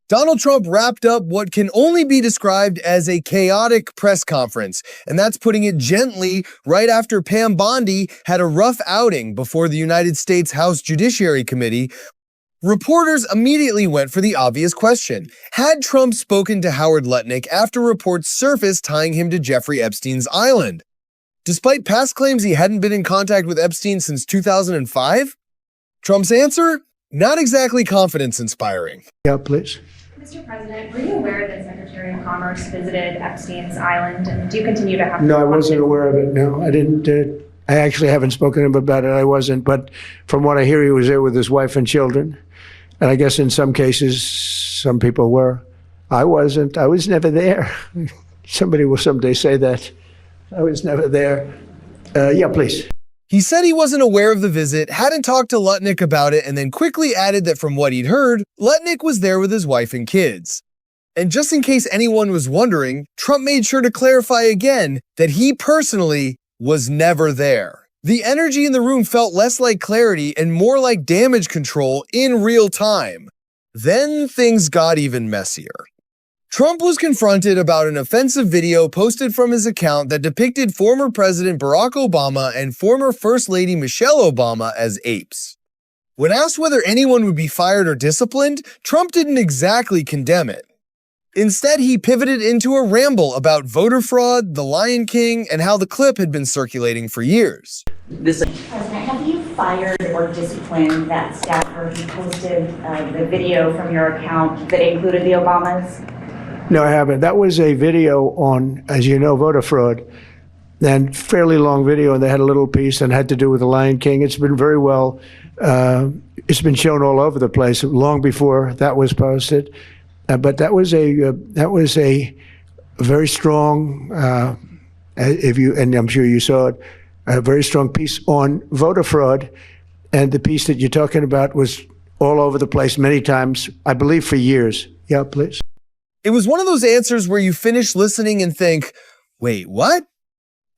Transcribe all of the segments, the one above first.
Donald Trump wrapped up what can only be described as a chaotic press conference, and that's putting it gently, right after Pam Bondi had a rough outing before the United States House Judiciary Committee. Reporters immediately went for the obvious question. Had Trump spoken to Howard Lutnick after reports surfaced tying him to Jeffrey Epstein's island? Despite past claims he hadn't been in contact with Epstein since 2005? Trump's answer? Not exactly confidence-inspiring. Yeah, please. Mr. President, were you aware that Secretary of Commerce visited Epstein's island, and do you continue to have... No, I wasn't aware of it. No, I didn't. I actually haven't spoken to him about it. I wasn't. But from what I hear, he was there with his wife and children. And I guess in some cases, some people were. I wasn't. I was never there. Somebody will someday say that. I was never there. Yeah, please. He said he wasn't aware of the visit, hadn't talked to Lutnick about it, and then quickly added that from what he'd heard, Lutnick was there with his wife and kids. And just in case anyone was wondering, Trump made sure to clarify again that he personally was never there. The energy in the room felt less like clarity and more like damage control in real time. Then things got even messier. Trump was confronted about an offensive video posted from his account that depicted former President Barack Obama and former First Lady Michelle Obama as apes. When asked whether anyone would be fired or disciplined, Trump didn't exactly condemn it. Instead, he pivoted into a ramble about voter fraud, the Lion King, and how the clip had been circulating for years. President, have you fired or disciplined that staffer who posted the video from your account that included the Obamas? No, I haven't. That was a video on, as you know, voter fraud, and fairly long video, and they had a little piece and had to do with the Lion King. It's been very well, it's been shown all over the place long before that was posted. But that was a very strong, and I'm sure you saw it, a very strong piece on voter fraud, and the piece that you're talking about was all over the place many times, I believe for years. Yeah, please. It was one of those answers where you finish listening and think, wait, what?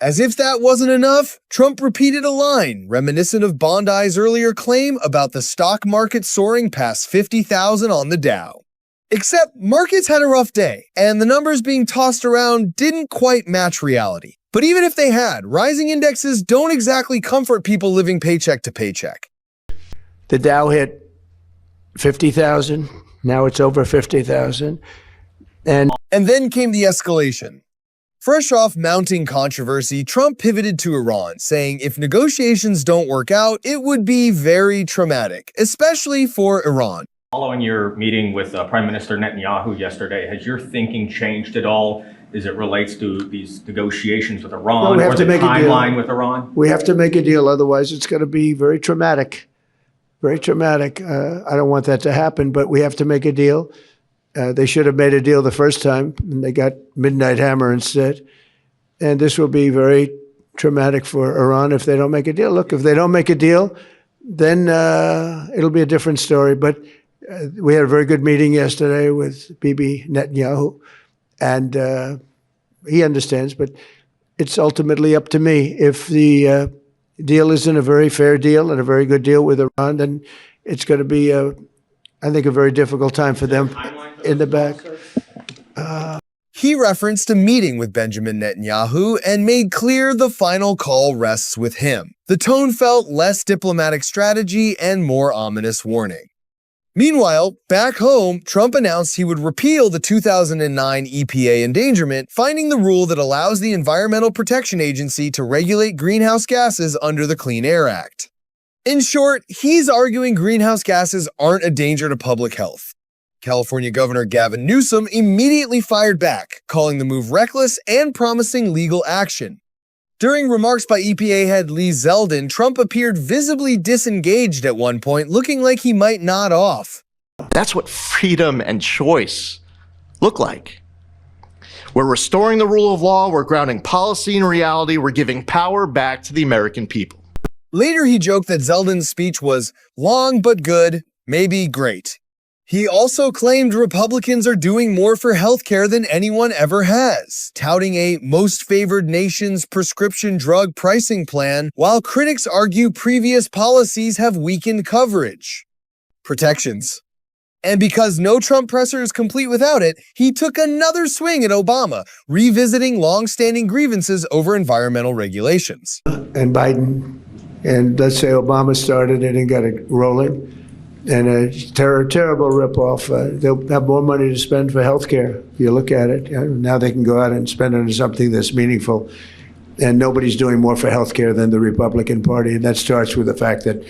As if that wasn't enough, Trump repeated a line reminiscent of Bondi's earlier claim about the stock market soaring past 50,000 on the Dow. Except markets had a rough day, and the numbers being tossed around didn't quite match reality. But even if they had, rising indexes don't exactly comfort people living paycheck to paycheck. The Dow hit 50,000. Now it's over 50,000. And then came the escalation. Fresh off mounting controversy, Trump pivoted to Iran, saying if negotiations don't work out, it would be very traumatic, especially for Iran. Following your meeting with Prime Minister Netanyahu yesterday, has your thinking changed at all as it relates to these negotiations with Iran or the timeline with Iran? We have to make a deal, otherwise it's going to be very traumatic. Very traumatic. I don't want that to happen, but we have to make a deal. They should have made a deal the first time, and they got Midnight Hammer instead. And this will be very traumatic for Iran if they don't make a deal. Look, if they don't make a deal, then it'll be a different story. But we had a very good meeting yesterday with Bibi Netanyahu, and he understands, but it's ultimately up to me. If the deal isn't a very fair deal and a very good deal with Iran, then it's going to be, I think, a very difficult time for them in the back. He referenced a meeting with Benjamin Netanyahu and made clear the final call rests with him. The tone felt less diplomatic strategy and more ominous warning. Meanwhile, back home, Trump announced he would repeal the 2009 EPA endangerment, finding the rule that allows the Environmental Protection Agency to regulate greenhouse gases under the Clean Air Act. In short, he's arguing greenhouse gases aren't a danger to public health. California Governor Gavin Newsom immediately fired back, calling the move reckless and promising legal action. During remarks by EPA head Lee Zeldin, Trump appeared visibly disengaged at one point, looking like he might nod off. That's what freedom and choice look like. We're restoring the rule of law, we're grounding policy in reality, we're giving power back to the American people. Later, he joked that Zeldin's speech was long but good, maybe great. He also claimed Republicans are doing more for healthcare than anyone ever has, touting a most favored nation's prescription drug pricing plan, while critics argue previous policies have weakened coverage. Protections. And because no Trump presser is complete without it, he took another swing at Obama, revisiting long-standing grievances over environmental regulations. And Biden, and let's say Obama started it and got it rolling, and a terrible ripoff. They'll have more money to spend for health care, if you look at it. Now they can go out and spend it on something that's meaningful. And nobody's doing more for health care than the Republican Party. And that starts with the fact that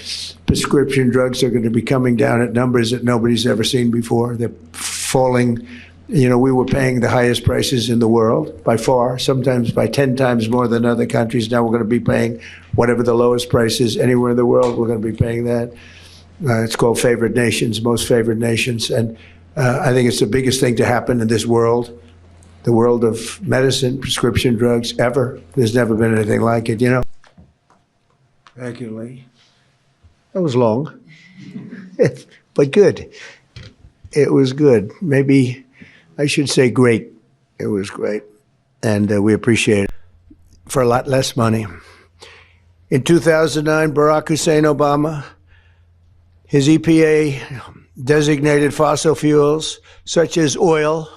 prescription drugs are going to be coming down at numbers that nobody's ever seen before. They're falling. You know, we were paying the highest prices in the world by far, sometimes by 10 times more than other countries. Now we're going to be paying whatever the lowest price is anywhere in the world. We're going to be paying that. It's called favored nations, most favored nations. And I think it's the biggest thing to happen in this world. The world of medicine, prescription drugs, ever. There's never been anything like it, you know. Thank you, Lee. That was long, but good. It was good. Maybe I should say great. It was great. And we appreciate it for a lot less money. In 2009, Barack Hussein Obama, his EPA designated fossil fuels such as oil,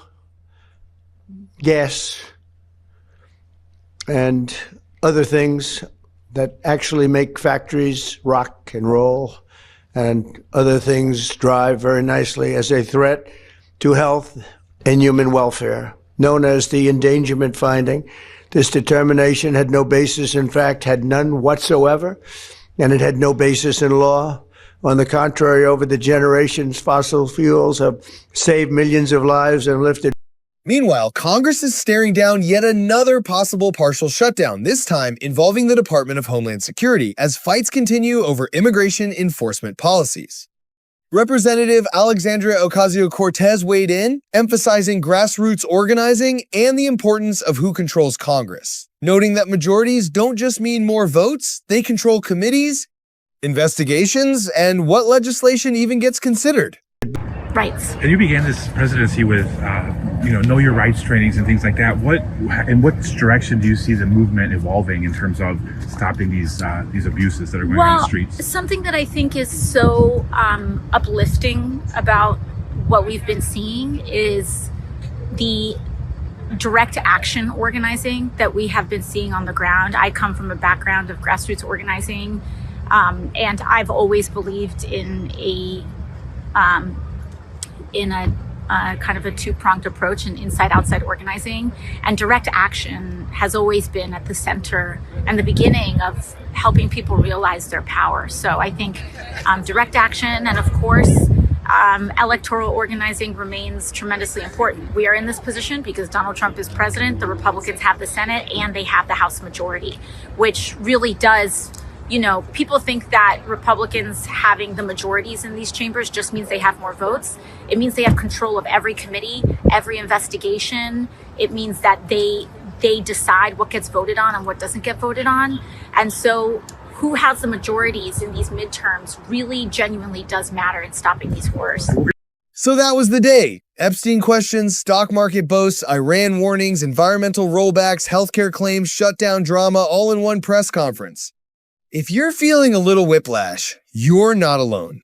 gas, and other things that actually make factories rock and roll and other things drive very nicely as a threat to health and human welfare, known as the endangerment finding. This determination had no basis, in fact, had none whatsoever, and it had no basis in law. On the contrary, over the generations, fossil fuels have saved millions of lives and lifted. Meanwhile, Congress is staring down yet another possible partial shutdown, this time involving the Department of Homeland Security, as fights continue over immigration enforcement policies. Representative Alexandria Ocasio-Cortez weighed in, emphasizing grassroots organizing and the importance of who controls Congress, noting that majorities don't just mean more votes, they control committees, investigations, and what legislation even gets considered. Rights. And you began this presidency with, know your rights trainings and things like that. In what direction do you see the movement evolving in terms of stopping these abuses that are going on in the streets? Something that I think is so uplifting about what we've been seeing is the direct action organizing that we have been seeing on the ground. I come from a background of grassroots organizing, and I've always believed in a kind of a two-pronged approach in inside-outside organizing, and direct action has always been at the center and the beginning of helping people realize their power. So I think direct action and, of course, electoral organizing remains tremendously important. We are in this position because Donald Trump is president, the Republicans have the Senate, and they have the House majority, which really does. People think that Republicans having the majorities in these chambers just means they have more votes. It means they have control of every committee, every investigation. It means that they decide what gets voted on and what doesn't get voted on. And so who has the majorities in these midterms really genuinely does matter in stopping these wars. So that was the day. Epstein questions, stock market boasts, Iran warnings, environmental rollbacks, healthcare claims, shutdown drama, all in one press conference. If you're feeling a little whiplash, you're not alone.